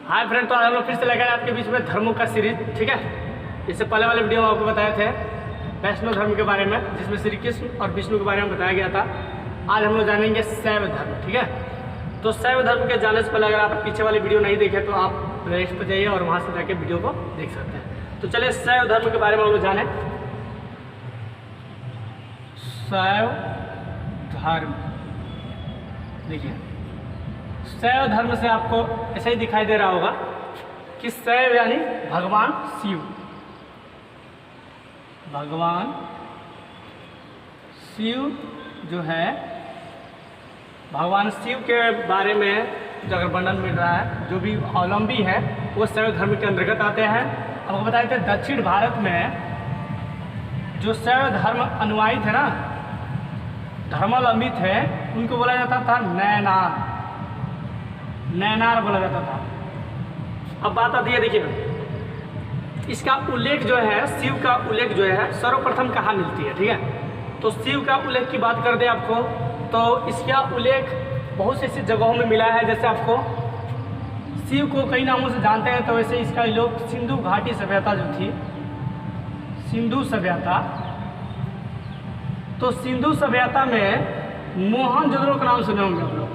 Hi friend, तो आज हम लोग फिर से लगा है आपके बीच में धर्मों का सीरीज। ठीक है, इससे पहले वाले वीडियो में आपको बताए थे वैष्णव धर्म के बारे में, जिसमें श्री कृष्ण और विष्णु के बारे में बताया गया था। आज हम लोग जानेंगे शैव धर्म। ठीक है, तो शैव धर्म के जाने से पहले अगर आप पीछे वाली वीडियो नहीं देखे तो आप प्लेलिस्ट पर जाइए और वहाँ से जाके वीडियो को देख सकते हैं। तो चलिए शैव धर्म के बारे में हम लोग जाने। शैव धर्म, देखिए शैव धर्म से आपको ऐसा ही दिखाई दे रहा होगा कि शैव यानी भगवान शिव। भगवान शिव जो है, भगवान शिव के बारे में जो अगर वर्णन मिल रहा है, जो भी अवलंबी है वो शैव धर्म के अंतर्गत आते हैं। आपको बताए थे दक्षिण भारत में जो शैव धर्म अनुयायी थे ना, धर्मावलंबी थे, उनको बोला जाता था नैनार। नैनार बोला जाता था। अब बात आती है, देखिए इसका उल्लेख जो है, शिव का उल्लेख जो है सर्वप्रथम कहाँ मिलती है। ठीक है, तो शिव का उल्लेख की बात कर दे आपको, तो इसका उल्लेख बहुत से ऐसी जगहों में मिला है। जैसे आपको शिव को कई नामों से जानते हैं, तो वैसे इसका लोग सिंधु घाटी सभ्यता जो थी, सिंधु सभ्यता, तो सिंधु सभ्यता में मोहनजोदड़ो का नाम सुने होंगे आप लोग।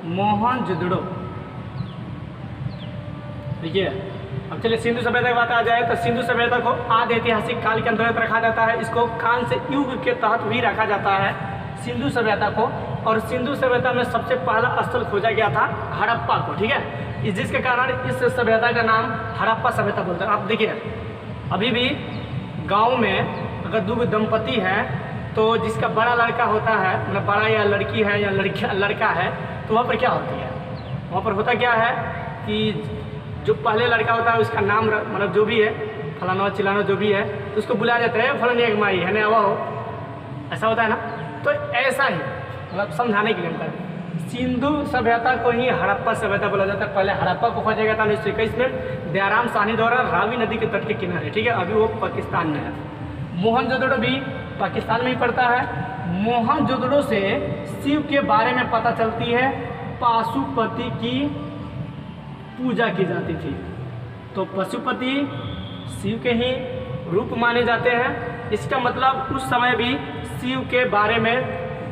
मोहनजोदड़ो, देखिए अब चलिए सिंधु सभ्यता की बात आ जाए तो सिंधु सभ्यता को आदि ऐतिहासिक काल के अंतर्गत रखा जाता है। इसको कांस्य से युग के तहत भी रखा जाता है सिंधु सभ्यता को। और सिंधु सभ्यता में सबसे पहला स्थल खोजा गया था हड़प्पा को। ठीक है, जिसके कारण इस सभ्यता का नाम हड़प्पा सभ्यता बोलते हैं। आप देखिए अभी भी गाँव में अगर दो दंपति है तो जिसका बड़ा लड़का होता है, मतलब बड़ा या लड़की है या लड़का है, तो वहाँ पर क्या होती है, वहाँ पर होता क्या है कि जो पहले लड़का होता है उसका नाम, मतलब जो भी है फलाना चिलाना जो भी है, तो उसको बुलाया जाता है फलानी एक माई है ना, वो ऐसा होता है ना। तो ऐसा ही मतलब समझाने के लिए मतलब सिंधु सभ्यता को ही हड़प्पा सभ्यता बोला जाता है। पहले हड़प्पा को खोजा गया था 1921 में दयाराम साहनी द्वारा रावी नदी के तट के किनारे। ठीक है, अभी वो पाकिस्तान में है। मोहनजोदड़ो भी पाकिस्तान में ही पड़ता है। मोहनजोदड़ो से शिव के बारे में पता चलती है, पाशुपति की पूजा की जाती थी। तो पशुपति शिव के ही रूप माने जाते हैं। इसका मतलब उस समय भी शिव के बारे में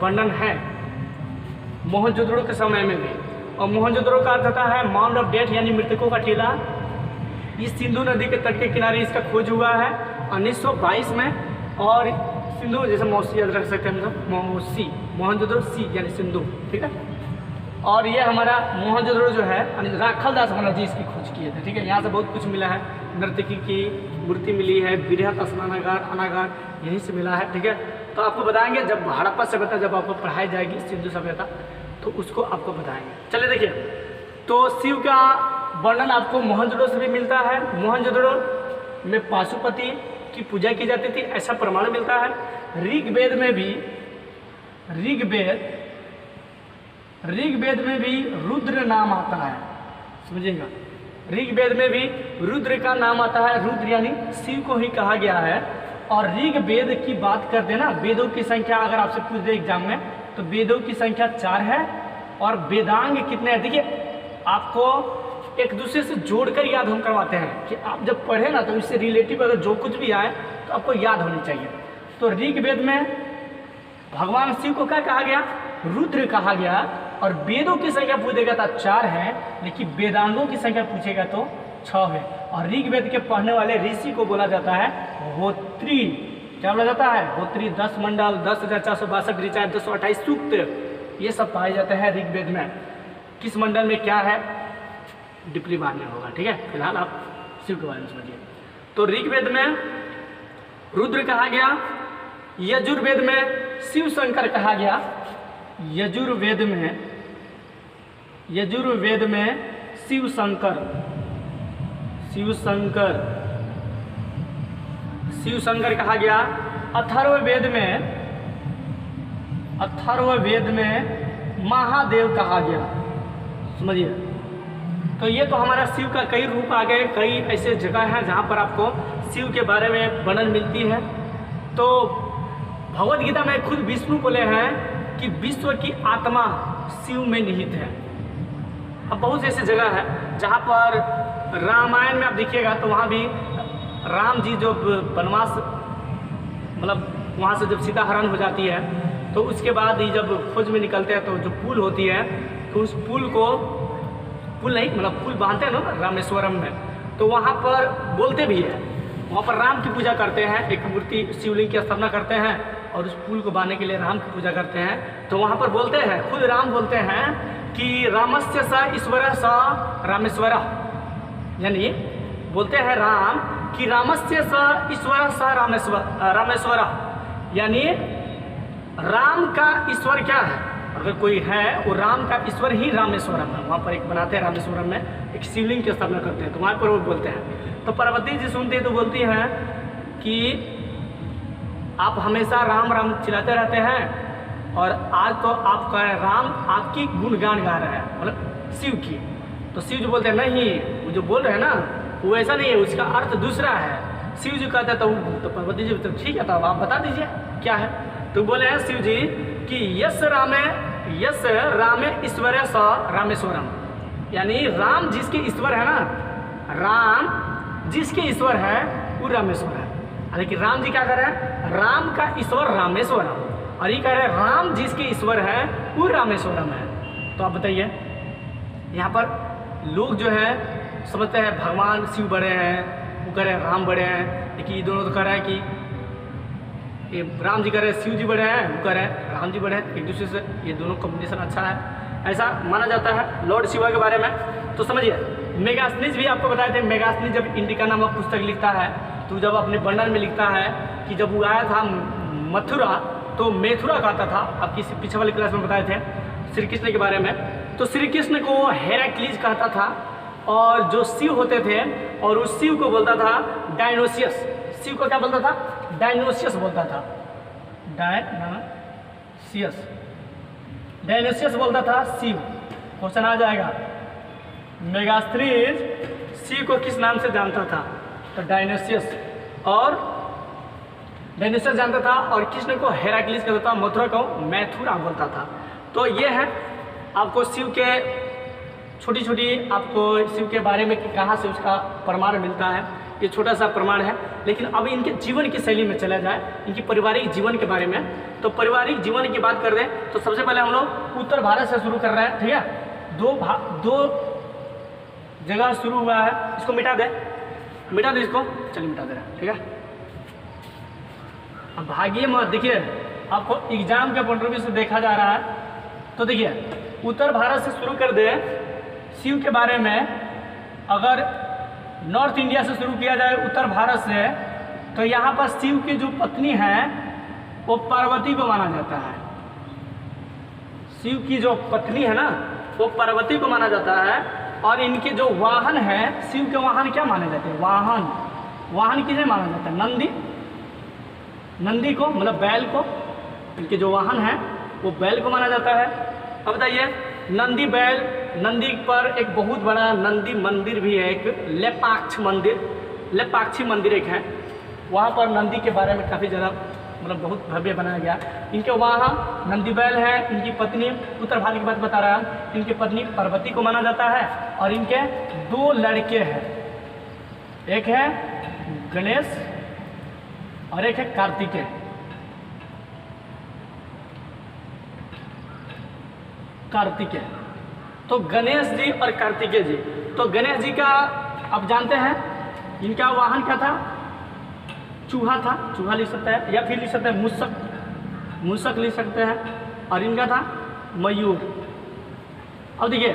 वर्णन है मोहनजोदड़ो के समय में भी। और मोहनजोदड़ो का अर्थ होता है माउंट ऑफ डेथ, यानी मृतकों का टीला। इस सिंधु नदी के तट के किनारे इसका खोज हुआ है 1922 में। और सिंधु जैसे मौसी याद रख सकते हैं हम लोग, मौसी मोहनजोदड़ो सी यानी सिंधु। ठीक है, और ये हमारा मोहनजोदड़ो जो है राखल दास महाराज जी इसकी खोज किए थे। ठीक है, यहाँ से बहुत कुछ मिला है। नर्तकी की मूर्ति मिली है, बृहत स्नानागार अनागार यहीं से मिला है। ठीक है, तो आपको बताएंगे जब हड़प्पा सभ्यता जब आपको पढ़ाई जाएगी सिंधु सभ्यता, तो उसको आपको बताएंगे। चलिए देखिए, तो शिव का वर्णन आपको मोहनजोदड़ो से भी मिलता है। मोहनजोदड़ो में पाशुपति की पूजा की जाती थी, ऐसा प्रमाण मिलता है। ऋग्वेद में भी ऋग्वेद में भी रुद्र नाम आता है, समझिएगा। ऋग्वेद में भी रुद्र का नाम आता है। रुद्र यानी शिव को ही कहा गया है। और ऋग्वेद की बात करते हैं ना, वेदों की संख्या अगर आपसे पूछ दे एग्जाम में, तो वेदों की संख्या 4 है। और वेदांग कितने हैं, देखिए आपको एक दूसरे से जोड़कर याद हम करवाते हैं कि आप जब पढ़े ना तो इससे रिलेटिव अगर जो कुछ भी आए तो आपको याद होनी चाहिए। तो ऋग्वेद में भगवान शिव को क्या कहा गया, रुद्र कहा गया। और वेदों की संख्या पूछेगा तो 4 है, लेकिन वेदांगों की संख्या पूछेगा तो 6 है। और ऋग्वेद के पढ़ने वाले ऋषि को बोला जाता है होत्री। क्या बोला जाता है, होत्री। 10 मंडल, 10,462 ऋचा, 228 सूक्त, ये सब पाए जाते हैं ऋग्वेद में। किस मंडल में क्या है डिप्ली बाद में होगा। ठीक है, फिलहाल आप शिव के बारे में समझिए। तो ऋग्वेद में रुद्र कहा गया, यजुर्वेद में शिव शंकर कहा गया। यजुर्वेद में शिव शंकर कहा गया। अथर्ववेद में महादेव कहा गया, समझिए। तो ये तो हमारा शिव का कई रूप आ गए, कई ऐसे जगह हैं जहाँ पर आपको शिव के बारे में वर्णन मिलती है। तो भगवद गीता में खुद विष्णु बोले हैं कि विश्व की आत्मा शिव में निहित है। अब बहुत ऐसी जगह है जहाँ पर रामायण में आप देखिएगा तो वहाँ भी राम जी जो वनवास मतलब वहाँ से जब सीता हरण हो जाती है तो उसके बाद ही जब खोज में निकलते हैं तो जो पुल होती है तो उस पुल को पुल नहीं मतलब पुल बांधते हैं ना रामेश्वरम में, तो वहाँ पर बोलते भी है, वहाँ पर राम की पूजा करते हैं, एक मूर्ति शिवलिंग की स्थापना करते हैं और उस पुल को बांधने के लिए राम की पूजा करते हैं। तो वहाँ पर बोलते हैं, खुद राम बोलते हैं कि रामस्य स ईश्वर स रामेश्वर, यानी बोलते हैं राम कि रामस्य स ईश्वर स रामेश्वर, यानी राम का ईश्वर क्या है, अगर कोई है वो राम का ईश्वर ही रामेश्वरम है। वहाँ पर एक बनाते हैं रामेश्वरम में एक शिवलिंग की स्थापना करते हैं, तो वहाँ पर वो बोलते हैं। तो पार्वती जी सुनती है तो बोलती हैं कि आप हमेशा राम राम चिल्लाते रहते हैं और आज तो आप कह रहे राम आपकी गुणगान गा रहे हैं, मतलब शिव की। तो शिव जी बोलते हैं नहीं, वो जो बोल रहे हैं ना वो ऐसा नहीं है, उसका अर्थ दूसरा है। शिव जी कहते हैं तो पार्वती जी तो ठीक है, तो आप बता दीजिए क्या है। तो बोले हैं शिव जी कि यस रामे ईश्वर स रामेश्वरम, यानी राम जिसके ईश्वर है ना, राम जिसके ईश्वर है वो रामेश्वर है। लेकिन राम जी क्या कर रहे हैं, राम का ईश्वर रामेश्वरम, और ये कह रहे हैं राम जिसके ईश्वर है वो रामेश्वरम है। तो आप बताइए, यहाँ पर लोग जो है समझते हैं भगवान शिव बड़े हैं, वो कह रहे हैं राम बड़े हैं, लेकिन ये दोनों तो कह रहे हैं कि ये राम जी कह रहे हैं शिव जी बड़े हैं, वो कह रहे हैं राम जी बड़े हैं, एक दूसरे से ये दोनों कॉम्बिनेशन अच्छा है, ऐसा माना जाता है लॉर्ड शिवा के बारे में। तो समझिए, मेगास्थनीज भी आपको बताए थे, मेगास्थनीज जब इंडिका नामक पुस्तक लिखता है तो जब अपने वर्णन में लिखता है कि जब वो आया था मथुरा तो मेथुरा कहता था, आपकी पीछे वाली क्लास में बताए थे श्री कृष्ण के बारे में। तो श्री कृष्ण को हेराक्लीज कहता था और जो शिव होते थे और उस शिव को बोलता था डायनोसियस, शिव को क्या बोलता था, डायनोसियस बोलता था, डायनोसियस बोलता था शिव। क्वेश्चन आ जाएगा, मेगास्थनीज शिव को किस नाम से जानता था, तो डायनोसियस, और डायनोसियस जानता था, और कृष्ण को हेराक्लीज कहता था, मथुरा को मैथुरा बोलता था। तो ये है आपको शिव के छोटी छोटी आपको शिव के बारे में कि कहाँ से उसका प्रमाण मिलता है, ये छोटा सा प्रमाण है। लेकिन अब इनके जीवन की शैली में चला जाए, इनकी पारिवारिक जीवन के बारे में, तो पारिवारिक जीवन की बात कर दें तो सबसे पहले हम लोग उत्तर भारत से शुरू कर रहे हैं, ठीक है। दो जगह शुरू हुआ है, इसको मिटा दे इसको, चलिए मिटा दे रहे हैं, ठीक है। अब भागिए मत, देखिए आपको एग्जाम के पॉइंट ऑफ व्यू से देखा जा रहा है, तो देखिए उत्तर भारत से शुरू कर दे शिव के बारे में। अगर नॉर्थ इंडिया से शुरू किया जाए उत्तर भारत से, तो यहाँ पर शिव की जो पत्नी है वो पार्वती को माना जाता है। शिव की जो पत्नी है ना वो पार्वती को माना जाता है, और इनके जो वाहन है, शिव के वाहन क्या माने जाते हैं, वाहन किसे माना जाता है, नंदी को, मतलब बैल को, इनके जो वाहन है वो बैल को माना जाता है। अब बताइए, नंदी बैल, नंदी पर एक बहुत बड़ा नंदी मंदिर भी है, एक लेपाक्षी मंदिर एक है, वहाँ पर नंदी के बारे में काफ़ी ज़्यादा मतलब बहुत भव्य बनाया गया। इनके वहाँ नंदी बैल है, इनकी पत्नी, उत्तर भारत की बात बता रहा है, इनकी पत्नी पार्वती को माना जाता है, और इनके 2 लड़के हैं, एक है गणेश और एक है कार्तिकेय। तो गणेश जी और कार्तिकेय जी, तो गणेश जी का आप जानते हैं इनका वाहन क्या था, चूहा था, चूहा लिख सकते हैं, या फिर लिख सकते हैं मूषक लिख सकते हैं, और इनका था मयूर। अब देखिए,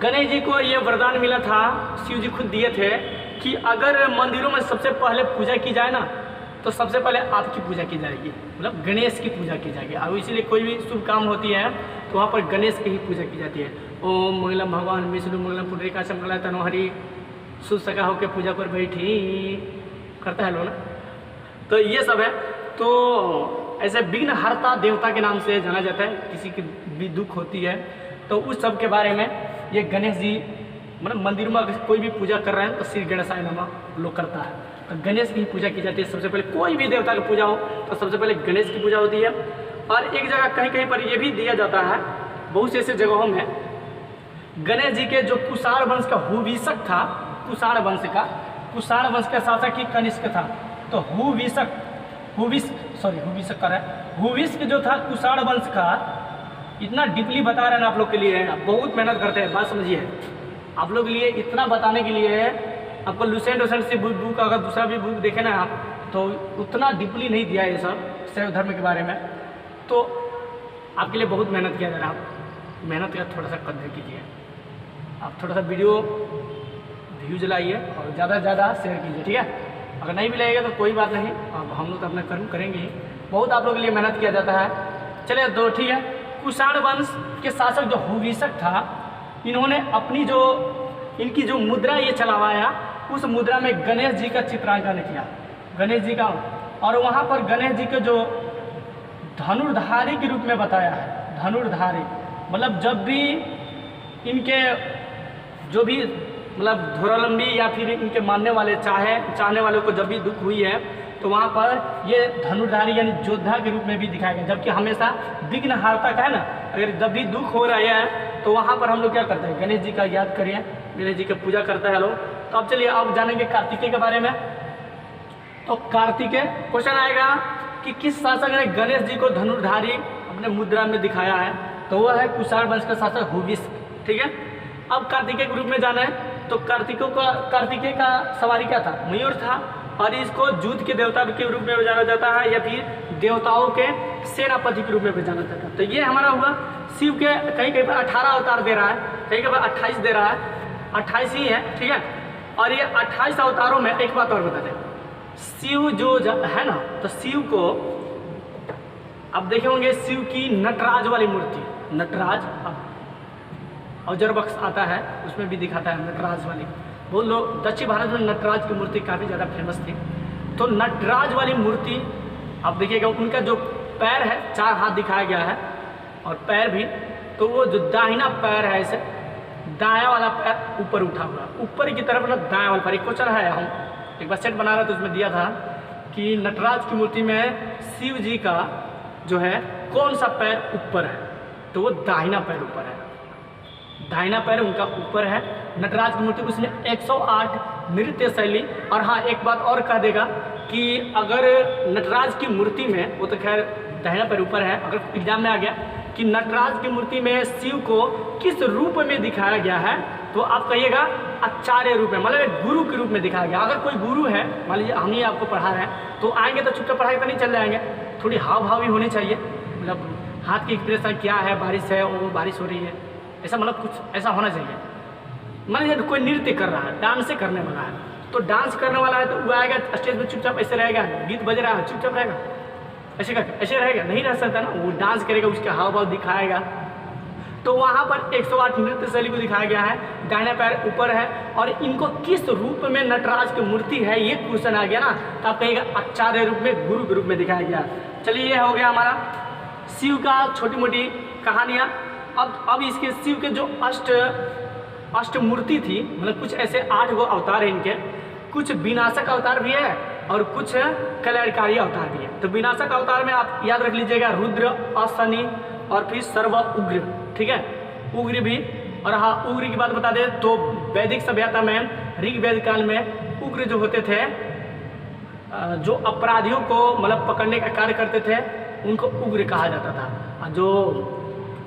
गणेश जी को ये वरदान मिला था, शिव जी खुद दिए थे कि अगर मंदिरों में सबसे पहले पूजा की जाए ना तो सबसे पहले आपकी पूजा की जाएगी, मतलब गणेश की पूजा की जाएगी। और इसीलिए कोई भी शुभ काम होती है तो वहाँ पर गणेश की ही पूजा की जाती है। ओम मंगलम भगवान विष्णु मंगलम पुंडरीकाक्षम मंगलाय तनोहरि, सुध सका होकर पूजा पर बैठी, करता है लोग ना। तो ये सब है, तो ऐसे विघ्न हरता देवता के नाम से जाना जाता है, किसी की भी दुख होती है तो उस सब के बारे में ये गणेश जी, मतलब मंदिरों में अगर कोई भी पूजा कर रहे हैं तो श्री गणेशाय नमः लोग करता है, तो गणेश की पूजा की जाती है। सबसे पहले कोई भी देवता की पूजा हो तो सबसे पहले गणेश की पूजा होती है। और एक जगह कहीं कहीं पर यह भी दिया जाता है, बहुत से ऐसे जगहों में गणेश जी के जो कुषाण वंश का हुविषक था, कुषाण वंश का शासक ही कनिष्क था। तो हुविष्क जो था कुषाण वंश का, इतना डीपली बता रहे हैं आप लोग के लिए, बहुत मेहनत करते हैं। बात समझिए, आप लोग के लिए इतना बताने के लिए आपको लुसेंट से बुक अगर दूसरा भी बुक देखे ना आप, तो उतना डीपली नहीं दिया ये सब शैव धर्म के बारे में। तो आपके लिए बहुत मेहनत किया जा रहा है, आप मेहनत का थोड़ा सा कदर कीजिए। आप थोड़ा सा वीडियो व्यूज लाइए और ज़्यादा से ज़्यादा शेयर कीजिए, ठीक है। अगर नहीं भी लगेगा तो कोई बात नहीं, अब हम लोग तो अपना कर्म करेंगे ही। बहुत आप लोगों के लिए मेहनत किया जाता है। चलिए तो ठीक है। कुषाण वंश के शासक जो हुविषक था, इन्होंने अपनी जो इनकी जो मुद्रा ये चलावाया, उस मुद्रा में गणेश जी का चित्रांकन किया, गणेश जी का। और वहाँ पर गणेश जी के जो धनुर्धारी के रूप में बताया है, धनुर्धारी मतलब जब भी इनके जो भी मतलब धुरावलंबी या फिर इनके मानने वाले चाहने वालों को जब भी दुख हुई है, तो वहाँ पर ये धनुर्धारी यानी योद्धा के रूप में भी दिखाया गया। जबकि हमेशा विघ्नहारता का है ना, अगर जब भी दुख हो रहा है तो वहाँ पर हम लोग क्या करते हैं, गणेश जी का याद करिए, गणेश जी की पूजा करते हैं लोग। तो अब चलिए अब जानेंगे कार्तिकेय के बारे में। तो कार्तिकेय क्वेश्चन आएगा कि किस शासक ने गणेश जी को धनुर्धारी अपने मुद्रा में दिखाया है, तो वह है कुषाण वंश का शासक हुविष्क, ठीक है। अब कार्तिकेय के रूप में जाना है, तो कार्तिकेय का सवारी क्या था, मयूर था। और इसको युद्ध के देवता के रूप में जाना जाता है, या फिर देवताओं के सेनापति के रूप में जाना जाता है। तो ये हमारा हुआ शिव के, कहीं कहीं पर 18 अवतार दे रहा है, कहीं कहीं पर 28 दे रहा है, 28 ही है, ठीक है। और ये 28 अवतारों में एक बात और बता दें, शिव जो है ना, तो शिव को अब देखे होंगे, शिव की नटराज वाली मूर्ति, नटराज औजर बक्स आता है, उसमें भी दिखाता है नटराज वाली। वो लोग दक्षिण भारत में नटराज की मूर्ति काफ़ी ज़्यादा फेमस थी। तो नटराज वाली मूर्ति आप देखिएगा, उनका जो पैर है 4 हाथ दिखाया गया है, और पैर भी, तो वो जो दाहिना पैर है इसे दाया वाला पैर ऊपर उठा हुआ, ऊपर की तरफ ना दाया वाला पैर। एक क्वेश्चन है, हम एक बार सेट बना रहे तो उसमें दिया था कि नटराज की मूर्ति में शिव जी का जो है कौन सा पैर ऊपर है, तो वो दाहिना पैर ऊपर है, दाहिना पैर उनका ऊपर है नटराज की मूर्ति। उसने 108 नृत्य शैली। और हाँ, एक बात और कह देगा कि अगर नटराज की मूर्ति में, वो तो खैर दाहिना पैर ऊपर है, अगर एग्जाम में आ गया कि नटराज की मूर्ति में शिव को किस रूप में दिखाया गया है, तो आप कहिएगा आचार्य रूप में, मतलब गुरु के रूप में दिखाया गया। अगर कोई गुरु है, मान लीजिए हम ही आपको पढ़ा रहे हैं, तो आएंगे तो चुपचाप पढ़ाई तो नहीं चल जाएंगे, थोड़ी हाव भाव भी होनी चाहिए, मतलब हाथ की एक्सप्रेशन क्या है, बारिश है, वो बारिश हो रही है, ऐसा मतलब कुछ ऐसा होना चाहिए। मान लीजिए कोई नृत्य कर रहा है, डांस करने वाला है, तो डांस करने वाला है तो वो आएगा स्टेज पे चुपचाप ऐसे रहेगा, गीत बज रहा है चुपचाप रहेगा, ऐसे रहेगा, नहीं रह सकता ना। वो डांस करेगा, उसके हाव भाव दिखाएगा। तो वहाँ पर 108 नृत्य शैली को दिखाया गया है, दाहिना पैर ऊपर है। और इनको किस रूप में नटराज की मूर्ति है, ये क्वेश्चन आ गया ना, तो आप कहिएगा आचार्य रूप में, गुरु के रूप में दिखाया गया। चलिए ये हो गया हमारा शिव का छोटी मोटी कहानियाँ। अब इसके शिव के जो अष्ट मूर्ति थी, मतलब कुछ ऐसे 8 गो अवतार है इनके, कुछ विनाशक अवतार भी है और कुछ कल्याणकारी अवतार भी है। तो विनाशक अवतार में आप याद रख लीजिएगा रुद्र, अशनि और फिर सर्व उग्र, ठीक है, उग्र भी। और हाँ, उग्र की बात बता दें तो वैदिक सभ्यता में, ऋग्वेद काल में उग्र जो होते थे, जो अपराधियों को मतलब पकड़ने का कार्य करते थे, उनको उग्र कहा जाता था। जो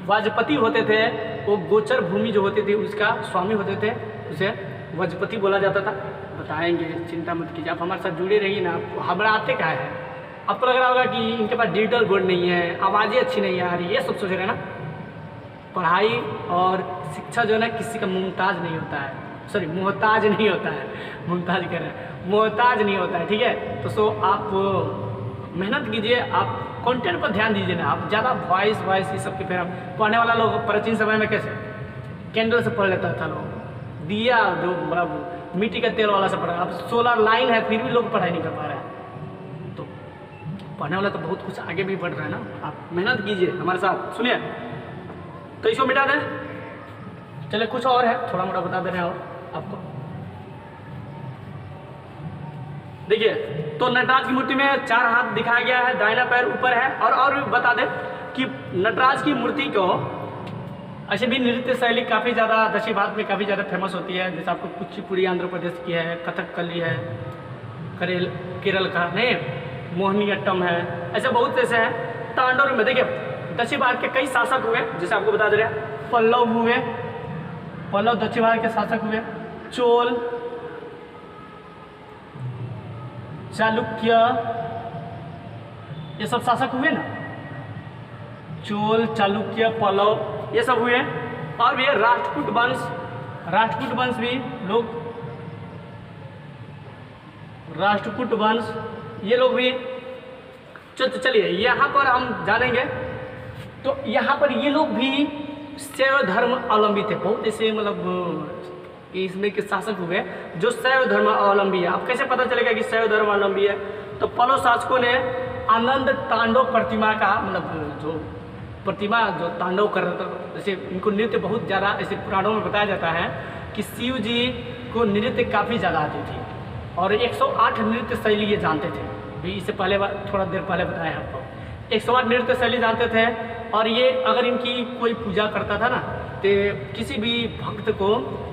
वाजपति होते थे, वो गोचर भूमि जो होती थी उसका स्वामी होते थे, उसे वाजपति बोला जाता था। बताएंगे, चिंता मत कीजिए, आप हमारे साथ जुड़े रहिए ना। हमारा आते क्या है, आपको लग रहा होगा कि इनके पास डिजिटल बोर्ड नहीं है, आवाज़ें अच्छी नहीं आ रही, ये सब सोच रहे हैं ना। पढ़ाई और शिक्षा जो है ना किसी का मुमताज नहीं होता है, सॉरी मोहताज नहीं होता है, मुमताज कह रहे हैं, मोहताज नहीं होता है, ठीक है। तो सो आप मेहनत कीजिए, आप कंटेंट पर ध्यान दीजिए ना। आप ज़्यादा वॉइस ये सब के, फिर पढ़ने वाला लोग प्राचीन समय में कैसे कैंडल से पढ़ लेता था, लोग दिया जो मतलब मिट्टी का तेल वाला से पढ़ा। अब सोलर लाइन है फिर भी लोग पढ़ाई नहीं कर पा रहे हैं। तो पढ़ने वाला तो बहुत कुछ आगे भी बढ़ रहा है ना। आप मेहनत कीजिए हमारे साथ, सुनिए। तो इसको मिटा दें, चलिए कुछ और है, थोड़ा मोटा बता दे रहे हैं और आपको। देखिए, तो नटराज की मूर्ति में 4 हाथ दिखाया गया है, दाहिना पैर ऊपर है। और भी बता दें कि नटराज की मूर्ति को ऐसे भी नृत्य शैली काफ़ी ज़्यादा दक्षिण भारत में काफ़ी ज़्यादा फेमस होती है। जैसे आपको कुचिपुड़ी आंध्र प्रदेश की है, कथकली है, केरल का नहीं, मोहिनीअट्टम है, ऐसे बहुत ऐसे हैं। तांडव में देखिए दक्षिण भारत के कई शासक हुए, जैसे आपको बता दे रहे हैं पल्लव हुए, पल्लव दक्षिण भारत के शासक हुए, चोल, चालुक्य, ये सब शासक हुए ना, चोल, चालुक्य, पल्लव, ये सब हुए। और ये राष्ट्रकूट वंश भी लोग, राष्ट्रकूट वंश ये लोग भी। चलिए यहाँ पर हम जानेंगे, तो यहाँ पर ये लोग भी शैव धर्म अवलंबी थे। बहुत ऐसे मतलब इसमें के शासक हुए जो शैव धर्म अवलंबी है। अब कैसे पता चलेगा कि शैव धर्म अवलंबी है? तो पल्लव शासकों ने आनंद तांडव प्रतिमा का, मतलब जो प्रतिमा जो तांडव कर रहा था, जैसे इनको नृत्य बहुत ज़्यादा, ऐसे पुराणों में बताया जाता है कि शिव जी को नृत्य काफ़ी ज़्यादा आती थी और 108 नृत्य शैली ये जानते थे। भी इससे पहले थोड़ा देर पहले बताया आपको, 108 नृत्य शैली जानते थे। और ये अगर इनकी कोई पूजा करता था ना, तो किसी भी भक्त को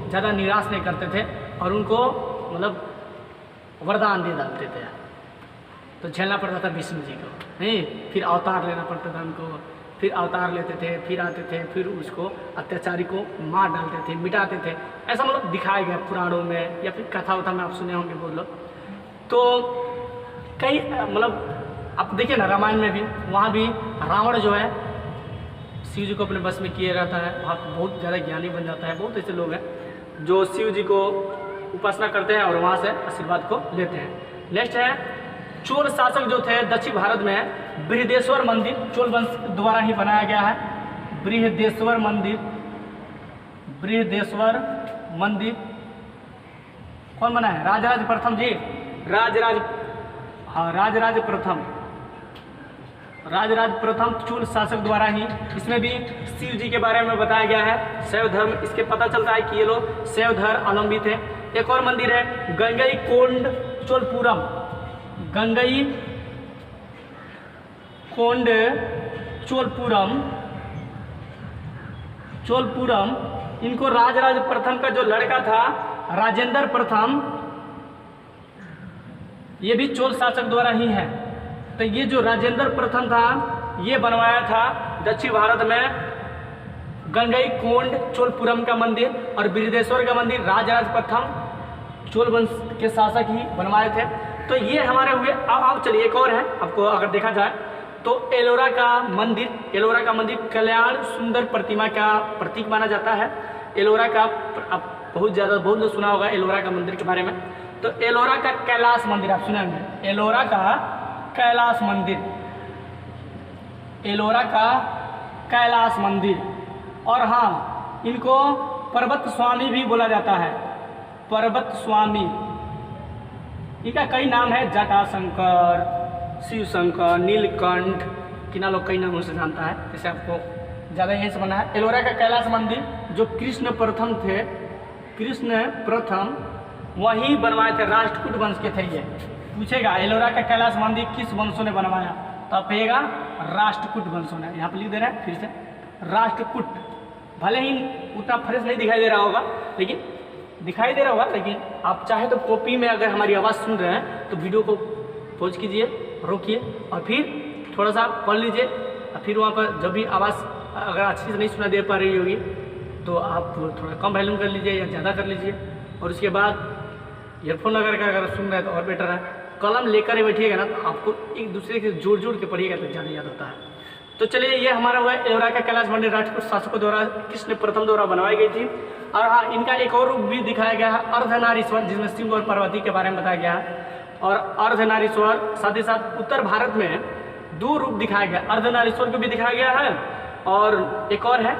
ज़्यादा निराश नहीं करते थे और उनको मतलब वरदान दे डालते थे। तो झेलना पड़ता था विष्णु जी को, नहीं, फिर अवतार लेना पड़ता था उनको, फिर अवतार लेते थे, फिर आते थे, फिर उसको अत्याचारी को मार डालते थे, मिटाते थे। ऐसा मतलब दिखाया गया पुराणों में या फिर कथा वथा में आप सुने होंगे बहुत लोग। तो कई मतलब आप देखिए ना रामायण में भी, वहाँ भी रावण जो है शिव जी को अपने बस में किए रहता है, वहाँ बहुत ज़्यादा ज्ञानी बन जाता है। बहुत ऐसे लोग हैं जो शिव जी को उपासना करते हैं और वहाँ से आशीर्वाद को लेते हैं। नेक्स्ट है चोल शासक जो थे दक्षिण भारत में, बृहदेश्वर मंदिर चोल वंश द्वारा ही बनाया गया है। बृहदेश्वर मंदिर कौन बना है? राजराज प्रथम जी, राजराज प्रथम चोल शासक द्वारा ही। इसमें भी शिव जी के बारे में बताया गया है, शैव धर्म, इसके पता चलता है कि ये लोग शैव धर्म अवलंबी थे। एक और मंदिर है गंगई कोंड चोलपुरम, गंगई कोंड चोलपुरम, इनको राजराज प्रथम का जो लड़का था राजेंद्र प्रथम, ये भी चोल शासक द्वारा ही है। तो ये जो राजेंद्र प्रथम था ये बनवाया था दक्षिण भारत में गंगई कोंड चोलपुरम का मंदिर, और बृहदेश्वर का मंदिर राजराज प्रथम चोल वंश के शासक ही बनवाए थे। तो ये हमारे हुए। अब चलिए एक और है, आपको अगर देखा जाए तो एलोरा का मंदिर कल्याण सुंदर प्रतिमा का प्रतीक माना जाता है। एलोरा का आप बहुत लोग सुना होगा एलोरा का मंदिर के बारे में। तो एलोरा का कैलाश मंदिर आप सुने होंगे, एलोरा का कैलाश मंदिर। और हाँ, इनको पर्वत स्वामी भी बोला जाता है, पर्वत स्वामी। इनका कई नाम है, जटाशंकर, शिव शंकर, नीलकंठ, कितना लोग कई नामों से जानता है, जैसे आपको ज़्यादा यही समझना है। एलोरा का कैलाश मंदिर जो कृष्ण प्रथम वही बनवाए थे, राष्ट्रकूट वंश के थे। ये पूछेगा एलोरा का कैलाश मंदिर किस वंशों ने बनवाया, तो आप कहिएगा राष्ट्रकूट वंशों ने। यहाँ पर लिख दे रहे हैं फिर से, राष्ट्रकूट। भले ही उतना फ्रेश नहीं दिखाई दे रहा होगा, लेकिन दिखाई दे रहा होगा, लेकिन आप चाहे तो कॉपी में अगर हमारी आवाज़ सुन रहे हैं तो वीडियो को पॉज कीजिए, रोकिए और फिर थोड़ा सा पढ़ लीजिए। और फिर वहाँ पर जब भी आवाज़ अगर अच्छी से नहीं सुना दे पा रही होगी तो आप थोड़ा कम वॉल्यूम कर लीजिए या ज़्यादा कर लीजिए। और उसके बाद ईयरफोन लगा कर अगर सुन रहे हैं तो और बेटर है। कलम लेकर ही बैठिएगा ना तो आपको एक दूसरे के जोड़ के पढ़िएगा तो ज़्यादा याद होता है। तो चलिए, ये हमारा हुआ एलोरा का कैलाश मंदिर राष्ट्रकूट शासकों द्वारा कृष्ण प्रथम द्वारा बनवाई गई थी। और हाँ, इनका एक और रूप भी दिखाया गया है, अर्धनारीश्वर, जिसमें शिव और पार्वती के बारे में बताया गया है। और अर्धनारीश्वर साथ ही साथ उत्तर भारत में 2 रूप दिखाया गया, अर्धनारीश्वर को भी दिखाया गया है और एक और है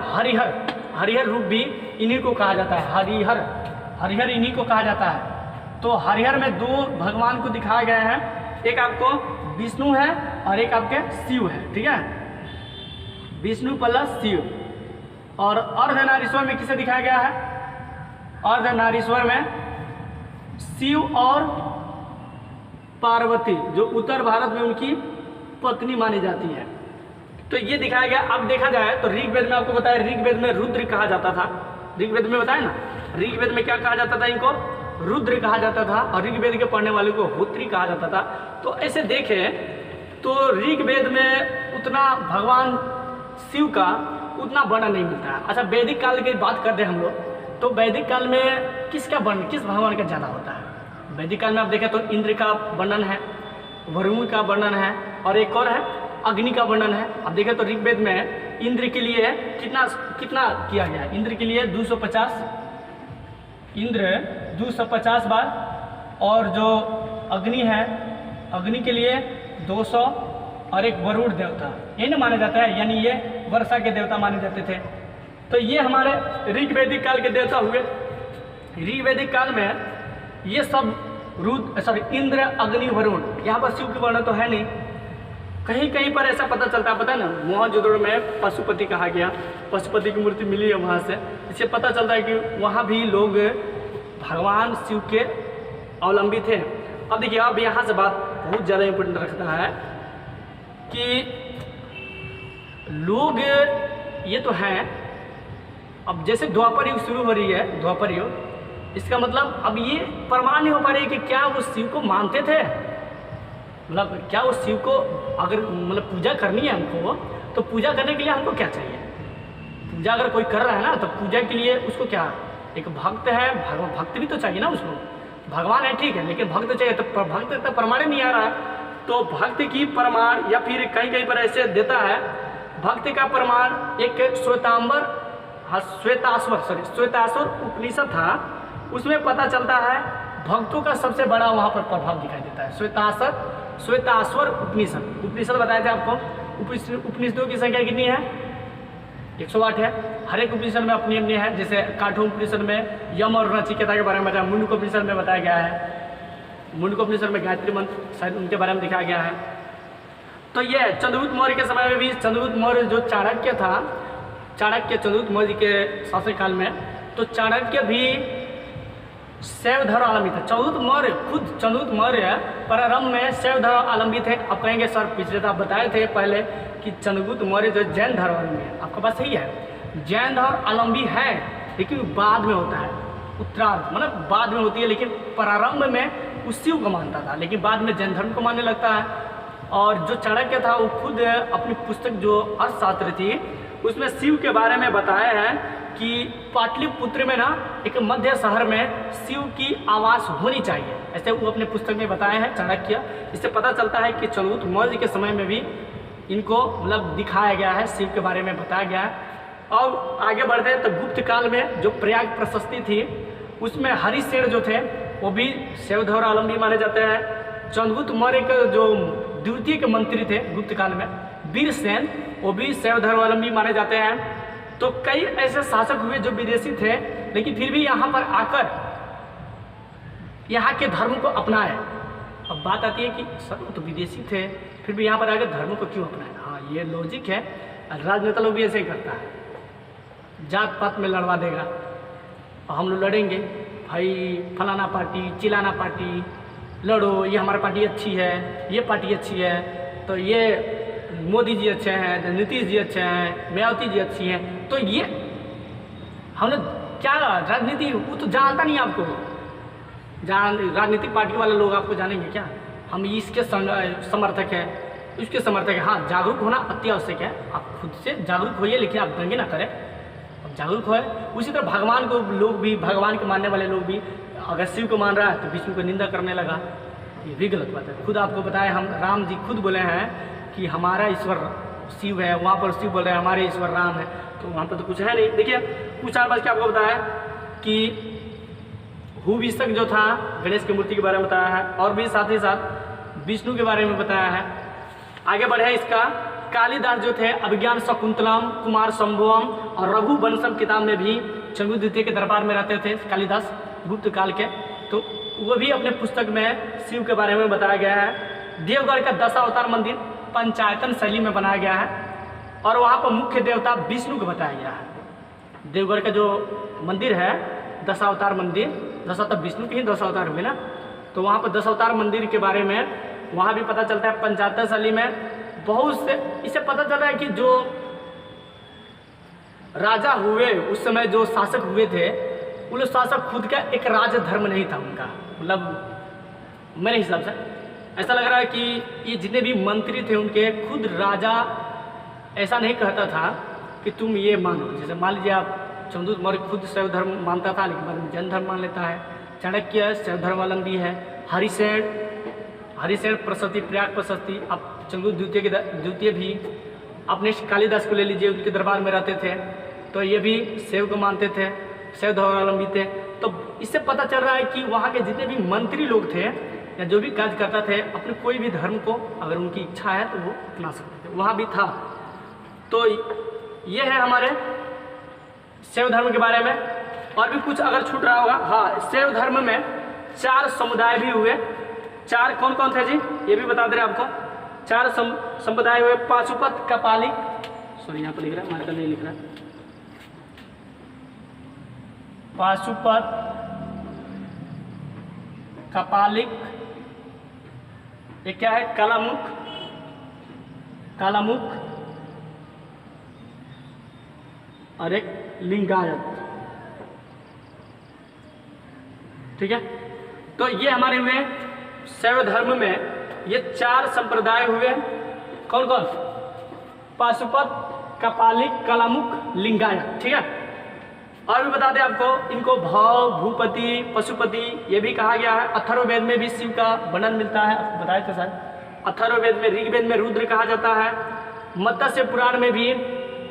हरिहर रूप भी इन्हीं को कहा जाता है, हरिहर इन्हीं को कहा जाता है। तो हरिहर में 2 भगवान को दिखाया गया है, एक आपको विष्णु है और एक आपके शिव है, ठीक है, विष्णु प्लस शिव। और अर्धनारीश्वर में किसे दिखाया गया है? अर्धनारीश्वर में शिव और पार्वती, जो उत्तर भारत में उनकी पत्नी मानी जाती है। तो ये दिखाया गया। अब देखा जाए तो ऋग्वेद में आपको बताया, ऋग्वेद में रुद्र कहा जाता था। ऋग्वेद में बताया ना, ऋग्वेद में क्या कहा जाता था, इनको रुद्र कहा जाता था, और ऋग्वेद के पढ़ने वाले को होत्री कहा जाता था। तो ऐसे देखें तो ऋग्वेद में उतना भगवान शिव का उतना वर्णन नहीं मिलता है। अच्छा, वैदिक काल की बात करते हैं हम लोग, तो वैदिक काल में किसका वर्णन, किस भगवान का ज़्यादा होता है? वैदिक काल में आप देखें तो इंद्र का वर्णन है, वरुण का वर्णन है, और एक और है अग्नि का वर्णन है। अब देखें तो ऋग्वेद में इंद्र के लिए कितना कितना किया गया है? इंद्र के लिए 250, इंद्र 250 बार, और जो अग्नि है, अग्नि के लिए 200, और एक वरुण देवता, ये ना माना जाता है, यानी ये वर्षा के देवता माने जाते थे। तो ये हमारे ऋग्वैदिक काल के देवता हुए। ऋग्वैदिक काल में ये सब इंद्र, अग्नि, वरुण, यहाँ पर शिव की वर्णन तो है नहीं। कहीं कहीं पर ऐसा पता चलता है, पता है ना, मोहनजोदड़ो में पशुपति कहा गया, पशुपति की मूर्ति मिली है वहाँ से, इससे पता चलता है कि वहाँ भी लोग भगवान शिव के अवलंबी थे। अब देखिए, अब यहाँ से बात बहुत ज़्यादा इम्पोर्टेंट रखता है कि लोग ये तो हैं, अब जैसे द्वापर युग शुरू हो रही है, द्वापर युग, इसका मतलब अब ये प्रमाण नहीं हो पा रही कि क्या वो शिव को मानते थे, मतलब क्या वो शिव को अगर मतलब पूजा करनी है हमको, तो पूजा करने के लिए हमको क्या चाहिए? पूजा अगर कोई कर रहा है ना, तो पूजा के लिए उसको क्या, एक भक्त है, भक्त भी तो चाहिए ना उसको। भगवान है ठीक है, लेकिन भक्त चाहिए, तो भक्त तो प्रमाण नहीं आ रहा है। तो भक्त की प्रमाण, या फिर कहीं कहीं पर ऐसे देता है, भक्त का प्रमाण एक श्वेताश्वर उपनिषद था, उसमें पता चलता है भक्तों का सबसे बड़ा वहाँ पर प्रभाव दिखाई देता है। श्वेताश्वर उपनिषद बताए थे आपको। उपनिषदों की संख्या कितनी है? 108 है। हर एक उपनिषद में अपनी अपनी है। जैसे काठो उपनिषद में यम और नचिकेता के बारे में बताया, मुंडको उपनिषद में बताया गया है, मुंडको उपनिषद में गायत्री मंत्र शायद उनके बारे में दिखाया गया है। तो ये चंद्रगुप्त मौर्य के समय में भी, चंद्रगुप्त मौर्य जो चाणक्य था, चाणक्य चंद्रगुप्त मौर्य के शासनकाल में, तो चाणक्य भी शैव धर्मावलंबी था। चंद्रगुप्त मौर्य प्रारंभ में शैव धर्मावलंबी थे। अब कहेंगे सर पिछले तो आप बताए थे पहले कि चंद्रगुप्त मौर्य जो जैन धर्मावलंबी है, आपका बात सही है, जैन धर्मावलंबी है, लेकिन बाद में होता है, उत्तरार्ध मतलब बाद में होती है, लेकिन प्रारंभ में उस शिव को मानता था, लेकिन बाद में जैन धर्म को मानने लगता है। और जो चाणक्य था वो खुद अपनी पुस्तक जो अर्थशास्त्र थी उसमें शिव के बारे में बताए हैं कि पाटलिपुत्र में ना एक मध्य शहर में शिव की आवास होनी चाहिए, ऐसे वो अपने पुस्तक में बताए हैं चाणक्य। इससे पता चलता है कि चंद्रगुप्त मौर्य के समय में भी इनको मतलब दिखाया गया है, शिव के बारे में बताया गया है। और आगे बढ़ते हैं तो गुप्त काल में जो प्रयाग प्रशस्ति थी उसमें हरिसेन जो थे वो भी शैव धर्मावलंबी माने जाते हैं। चंद्रगुप्त मौर्य के जो द्वितीय के मंत्री थे गुप्त काल में, वीरसेन, वो भी शैव धर्मावलंबी माने जाते हैं। तो कई ऐसे शासक हुए जो विदेशी थे, लेकिन फिर भी यहाँ पर आकर यहाँ के धर्म को अपनाए। अब बात आती है कि सर वो तो विदेशी थे, फिर भी यहाँ पर आकर धर्म को क्यों अपनाए? हाँ, ये लॉजिक है। राजनेता लोग भी ऐसे ही करता है, जात पात में लड़वा देगा और हम लोग लड़ेंगे, भाई फलाना पार्टी चिलाना पार्टी लड़ो, ये हमारी पार्टी अच्छी है, ये पार्टी अच्छी है, तो ये मोदी जी अच्छे हैं, नीतीश जी अच्छे हैं, मायावती जी अच्छी हैं। तो ये हम लोग क्या राजनीति, वो तो जानता नहीं आपको, राजनीतिक पार्टी वाले लोग आपको जानेंगे क्या? हम इसके समर्थक हैं, उसके समर्थक हैं। हाँ, जागरूक होना अति आवश्यक है, आप खुद से जागरूक होइए, लेकिन आप दंगे ना करें, आप जागरूक होए। उसी तरह भगवान को लोग भी, भगवान के मानने वाले लोग भी अगर शिव को मान रहा है तो विष्णु को निंदा करने लगा, ये भी गलत बात है। खुद आपको बताया, हम राम जी खुद बोले हैं कि हमारा ईश्वर शिव है, वहाँ पर शिव बोल रहे हैं हमारे ईश्वर राम है, तो वहाँ पर तो कुछ है नहीं। देखिए कुछ चार बात क्या आपको बताया कि हुविष्क जो था गणेश की मूर्ति के बारे में बताया है, और भी साथ ही साथ विष्णु के बारे में बताया है। आगे बढ़े इसका, कालिदास जो थे अभिज्ञान शकुंतलम, कुमार संभवम और रघुवंशम किताब में भी चंद्रगुप्त द्वितीय के दरबार में रहते थे कालिदास गुप्त काल के, तो वो भी अपने पुस्तक में शिव के बारे में बताया गया है। देवगढ़ का दशावतार मंदिर पंचायतन शैली में बनाया गया है और वहाँ पर मुख्य देवता विष्णु को बताया गया है। देवगढ़ का जो मंदिर है दशावतार मंदिर, दशावतार विष्णु के ही दशावतार हुए ना, तो वहाँ पर दशावतार मंदिर के बारे में वहाँ भी पता चलता है। पंचायतन शैली में बहुत से इससे पता चल रहा है कि जो राजा हुए उस समय जो शासक हुए थे, वो लोग शासक खुद का एक राज धर्म नहीं था उनका, मतलब मेरे हिसाब से ऐसा लग रहा है कि ये जितने भी मंत्री थे उनके खुद राजा ऐसा नहीं कहता था कि तुम ये मानो। जैसे मान लीजिए आप चंद्रगुप्त मौर्य खुद शैव धर्म मानता था, लेकिन बाद में जैन धर्म मान लेता है। चाणक्य शैव धर्मावलंबी है। हरिसेन प्रशस्ति, प्रयाग प्रशस्ति, अब चंद्रगुप्त द्वितीय भी अपने कालिदास को ले लीजिए, उनके दरबार में रहते थे, तो ये भी शैव को मानते थे, शैव धर्मावलंबी थे। तो इससे पता चल रहा है कि वहाँ के जितने भी मंत्री लोग थे या जो भी कार्य करता थे, अपने कोई भी धर्म को अगर उनकी इच्छा है तो वो अपना सकते थे, वहाँ भी था। तो ये है हमारे शैव धर्म के बारे में। और भी कुछ अगर छूट रहा होगा, हाँ, शैव धर्म में 4 समुदाय भी हुए। 4 कौन कौन थे जी, ये भी बता दे रहे आपको। 4 संप्रदाय हुए, पाशुपत, कपालिक, सॉरी यहाँ पर लिख रहा है, हमारे नहीं लिख रहा है, पाशुपत, कपालिक, ये क्या है, कालामुख और एक लिंगायत। ठीक है, तो ये हमारे हुए शैव धर्म में ये 4 संप्रदाय हुए। कौन कौन, पाशुपत, कपालिक, कालामुख, लिंगायत। ठीक है, और भी बता दें आपको, इनको भाव, भूपति, पशुपति ये भी कहा गया है। अथर्ववेद में भी शिव का वर्णन मिलता है, आपको बताया था शायद। अथर्ववेद में, ऋग्वेद में रुद्र कहा जाता है। मत्स्य पुराण में भी,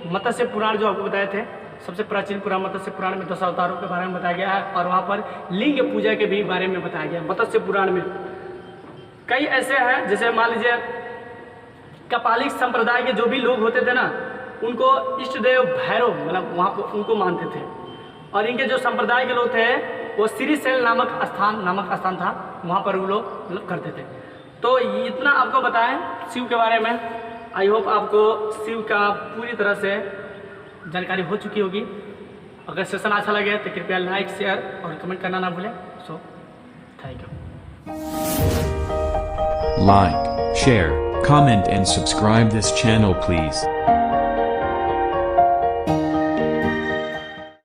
मत्स्य पुराण जो आपको बताए थे, सबसे प्राचीन पुराण मत्स्य पुराण में 10 अवतारों के बारे में बताया गया है, और वहाँ पर लिंग पूजा के भी बारे में बताया गया है मत्स्य पुराण में। कई ऐसे हैं, जैसे मान लीजिए कपालिक संप्रदाय के जो भी लोग होते थे ना, उनको इष्ट देव भैरव, मतलब वहाँ पर उनको मानते थे। और इनके जो संप्रदाय के लोग थे वो श्रीशैल नामक स्थान था, वहाँ पर वो लोग मतलब करते थे। तो इतना आपको बताएं शिव के बारे में। आई होप आपको शिव का पूरी तरह से जानकारी हो चुकी होगी। अगर सेशन अच्छा लगे तो कृपया लाइक, शेयर और कमेंट करना ना भूलें। So thank you. Like, share, comment and subscribe this channel please.